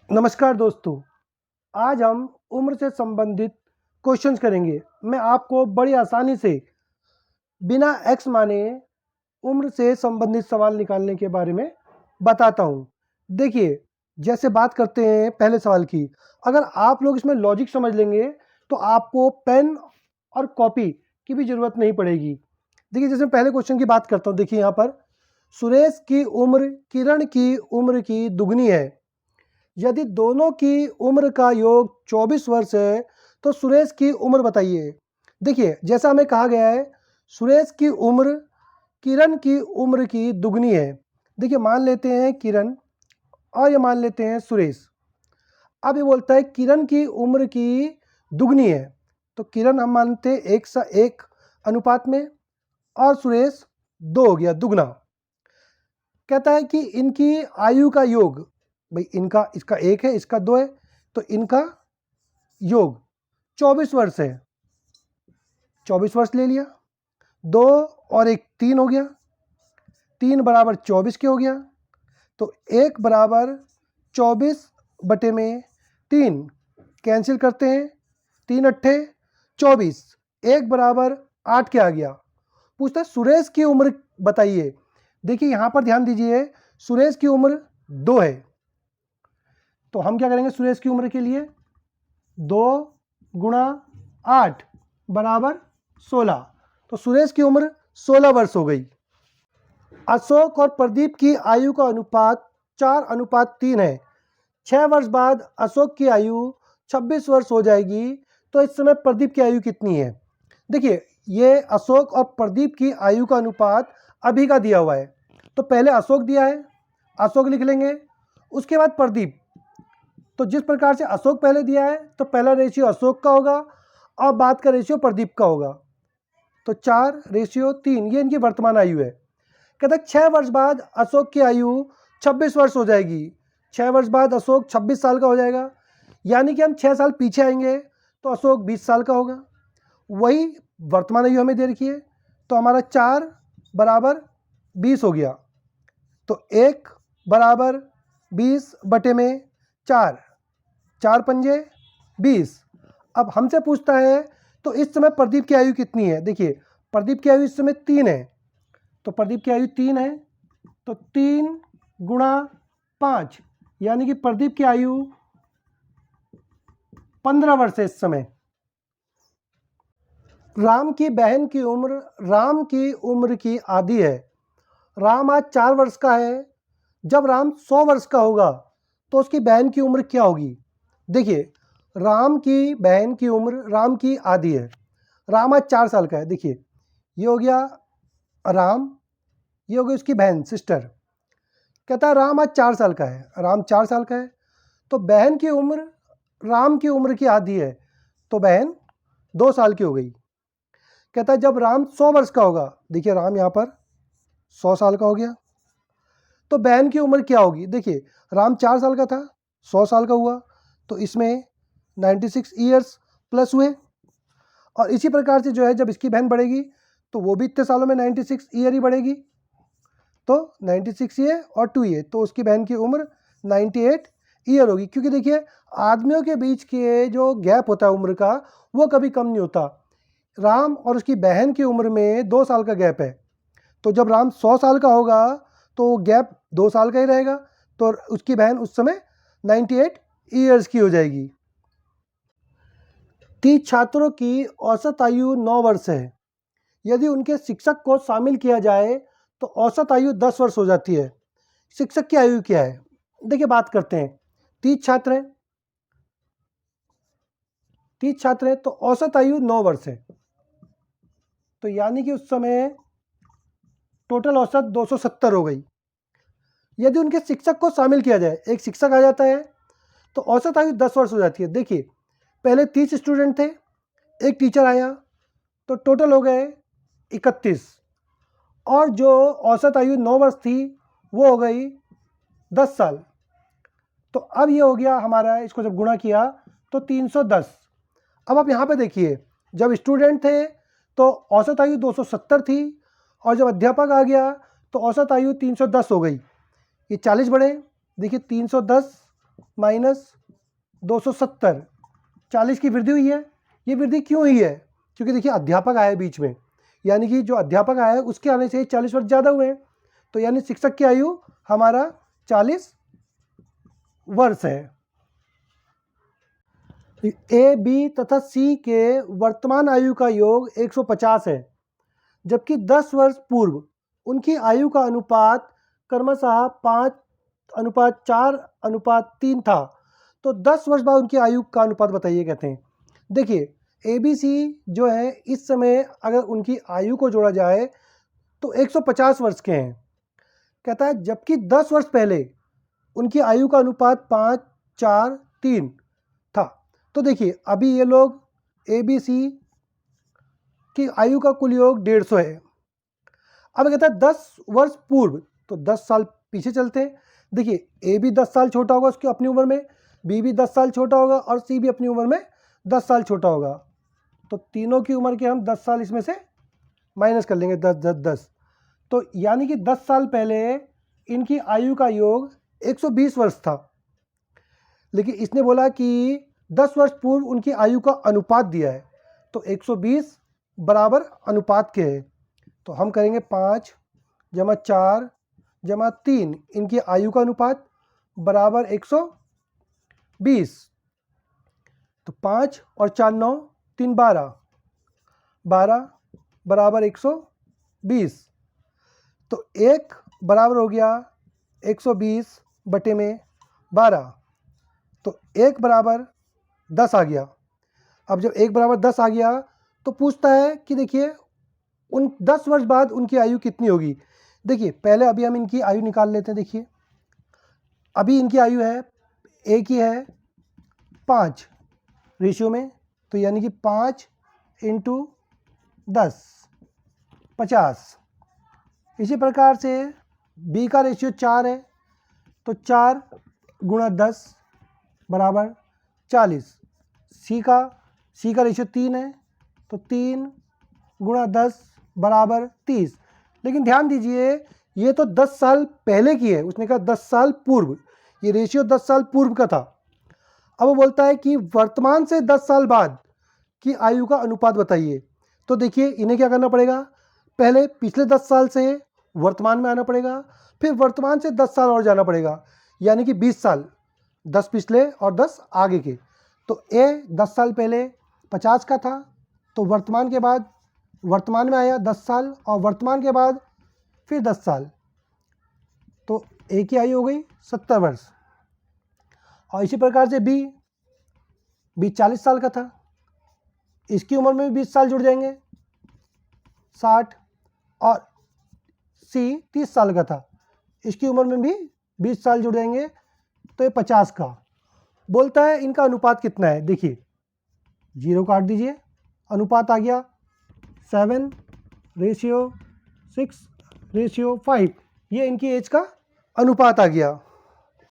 नमस्कार दोस्तों। आज हम उम्र से संबंधित क्वेश्चंस करेंगे। मैं आपको बड़ी आसानी से बिना एक्स माने उम्र से संबंधित सवाल निकालने के बारे में बताता हूं। देखिए, जैसे बात करते हैं पहले सवाल की, अगर आप लोग इसमें लॉजिक समझ लेंगे तो आपको पेन और कॉपी की भी ज़रूरत नहीं पड़ेगी। देखिए, जैसे पहले क्वेश्चन की बात करता हूं। देखिए यहाँ पर सुरेश की उम्र किरण की उम्र की दुगनी है। यदि दोनों की उम्र का योग 24 वर्ष है तो सुरेश की उम्र बताइए। देखिए, जैसा हमें कहा गया है, सुरेश की उम्र किरण की उम्र की दुगनी है। देखिए, मान लेते हैं किरण और ये मान लेते हैं सुरेश। अब ये बोलता है किरण की उम्र की दुगनी है, तो किरण हम मानते हैं 1:1 अनुपात में और सुरेश 2 हो गया, दुगना। कहता है कि इनकी आयु का योग, भाई इनका इसका 1 है, इसका 2 है, तो इनका योग 24 वर्ष है। 24 वर्ष ले लिया, 2 और 1 3 हो गया, 3 बराबर 24 के हो गया, तो 1 बराबर 24/3 कैंसिल करते हैं, 3 अट्ठे 24, 1 बराबर 8 के आ गया। पूछता है सुरेश की उम्र बताइए। देखिए यहाँ पर ध्यान दीजिए, सुरेश की उम्र 2 है, तो हम क्या करेंगे सुरेश की उम्र के लिए, 2 गुणा 8 बराबर 16, तो सुरेश की उम्र 16 वर्ष हो गई। अशोक और प्रदीप की आयु का अनुपात 4:3 है। 6 वर्ष बाद अशोक की आयु 26 वर्ष हो जाएगी, तो इस समय प्रदीप की आयु कितनी है। देखिए, ये अशोक और प्रदीप की आयु का अनुपात अभी का दिया हुआ है, तो पहले अशोक दिया है, अशोक लिख लेंगे, उसके बाद प्रदीप। तो जिस प्रकार से अशोक पहले दिया है तो पहला रेशियो अशोक का होगा और बाद का रेशियो प्रदीप का होगा, तो 4:3 ये इनकी वर्तमान आयु है। कहता है 6 वर्ष बाद अशोक की आयु 26 वर्ष हो जाएगी। 6 वर्ष बाद अशोक 26 साल का हो जाएगा, यानी कि हम 6 साल पीछे आएंगे तो अशोक 20 साल का होगा। वही वर्तमान आयु हमें दे रखी है, तो हमारा 4 बराबर 20 हो गया, तो 1 बराबर 20/4, 4 पंजे 20। अब हमसे पूछता है तो इस समय प्रदीप की आयु कितनी है। देखिए, प्रदीप की आयु इस समय 3 है, तो प्रदीप की आयु 3 है, तो 3 गुणा 5, यानी कि प्रदीप की आयु 15 वर्ष है इस समय। राम की बहन की उम्र राम की उम्र की आधी है। राम आज 4 वर्ष का है। जब राम 100 वर्ष का होगा तो उसकी बहन की उम्र क्या होगी। देखिए, राम की बहन की उम्र राम की आधी है। राम आज 4 साल का है। देखिए, ये हो गया राम, ये हो गई उसकी बहन सिस्टर। कहता है राम आज 4 साल का है, राम 4 साल का है, तो बहन की उम्र राम की उम्र की आधी है, तो बहन 2 साल की हो गई। कहता है जब राम 100 वर्ष का होगा, देखिए राम यहाँ पर 100 साल का हो गया, तो बहन की उम्र क्या होगी। देखिए, राम 4 साल का था, 100 साल का हुआ, तो इसमें 96 ईयर्स प्लस हुए। और इसी प्रकार से जो है जब इसकी बहन बढ़ेगी तो वो भी इतने सालों में 96 ईयर ही बढ़ेगी, तो 96 ईयर और 2 ईयर, तो उसकी बहन की उम्र 98 ईयर होगी। क्योंकि देखिए, आदमियों के बीच के जो गैप होता है उम्र का, वो कभी कम नहीं होता। राम और उसकी बहन की उम्र में 2 साल का गैप है, तो जब राम 100 साल का होगा तो गैप 2 साल का ही रहेगा, तो उसकी बहन उस समय 98 ईयर्स की हो जाएगी। 30 छात्रों की औसत आयु 9 वर्ष है। यदि उनके शिक्षक को शामिल किया जाए तो औसत आयु 10 वर्ष हो जाती है। शिक्षक की आयु क्या है। देखिए, बात करते हैं, 30 छात्र हैं, 30 छात्र हैं, तो औसत आयु 9 वर्ष है, तो यानी कि उस समय टोटल औसत 270 हो गई। यदि उनके शिक्षक को शामिल किया जाए, एक शिक्षक आ जाता है, तो औसत आयु 10 वर्ष हो जाती है। देखिए, पहले 30 स्टूडेंट थे, एक टीचर आया, तो टोटल हो गए 31, और जो औसत आयु 9 वर्ष थी वो हो गई 10 साल। तो अब ये हो गया हमारा, इसको जब गुणा किया तो 310। अब आप यहाँ पे देखिए, जब स्टूडेंट थे तो औसत आयु 270 थी, और जब अध्यापक आ गया तो औसत आयु 310 हो गई। ये 40 बढ़े, देखिए 310 माइनस 270, 40 की वृद्धि हुई है। ये वृद्धि क्यों हुई है? क्योंकि देखिए अध्यापक आया बीच में, यानी कि जो अध्यापक आया है उसके आने से 40 वर्ष ज़्यादा हुए हैं, तो यानी शिक्षक की आयु हमारा 40 वर्ष है। ए, बी तथा सी के वर्तमान आयु का योग 150 है, जबकि 10 वर्ष पूर्व उनकी आयु का अनुपात क्रमशः 5:4:3 था। तो 10 वर्ष बाद उनकी आयु का अनुपात बताइए, कहते हैं। देखिए ABC जो है इस समय अगर उनकी आयु को जोड़ा जाए तो 150 वर्ष के हैं, कहता है, जबकि 10 वर्ष पहले उनकी आयु का अनुपात 5:4:3 था। तो देखिए अभी ये लोग ABC की आयु का कुल योग 150 है। अब कहता है 10 वर्ष पूर्व, तो 10 साल पीछे चलते हैं। देखिए A भी 10 साल छोटा होगा उसकी अपनी उम्र में, B भी 10 साल छोटा होगा और C भी अपनी उम्र में 10 साल छोटा होगा। तो तीनों की उम्र के हम 10 साल इसमें से माइनस कर लेंगे, 10 10 10। तो यानी कि 10 साल पहले इनकी आयु का योग 120 वर्ष था, लेकिन इसने बोला कि 10 वर्ष पूर्व उनकी आयु का अनुपात दिया है, तो 120 बराबर अनुपात के है। तो हम करेंगे 5 + 4 + 3, इनकी आयु का अनुपात बराबर 120। तो 5 और 4 9, 3 12, 12 बराबर 120। तो 1 बराबर हो गया 120 बटे में 12, तो 1 बराबर 10 आ गया। अब जब 1 बराबर 10 आ गया तो पूछता है कि देखिए उन 10 वर्ष बाद उनकी आयु कितनी होगी। देखिए पहले अभी हम इनकी आयु निकाल लेते हैं। देखिए अभी इनकी आयु है, A की है 5 रेशियो में, तो यानी कि 5 × 10 50। इसी प्रकार से B का रेशियो 4 है, तो 4 × 10 बराबर 40। C का रेशियो 3 है, तो 3 × 10 बराबर 30। लेकिन ध्यान दीजिए ये तो 10 साल पहले की है, उसने कहा 10 साल पूर्व, ये रेशियो 10 साल पूर्व का था। अब वो बोलता है कि वर्तमान से 10 साल बाद की आयु का अनुपात बताइए। तो देखिए इन्हें क्या करना पड़ेगा, पहले पिछले 10 साल से वर्तमान में आना पड़ेगा, फिर वर्तमान से 10 साल और जाना पड़ेगा, यानी कि 20 साल, 10 पिछले और 10 आगे के। तो A 10 साल पहले 50 का था, तो वर्तमान के बाद वर्तमान में आया 10 साल और वर्तमान के बाद फिर 10 साल, तो A की आयु हो गई 70 वर्ष। और इसी प्रकार से B 40 साल का था, इसकी उम्र में भी 20 साल जुड़ जाएंगे 60, और C 30 साल का था, इसकी उम्र में भी 20 साल जुड़ जाएंगे, तो ये 50 का। बोलता है इनका अनुपात कितना है। देखिए 0 काट दीजिए, अनुपात आ गया 7:6:5, ये इनकी एज का अनुपात आ गया।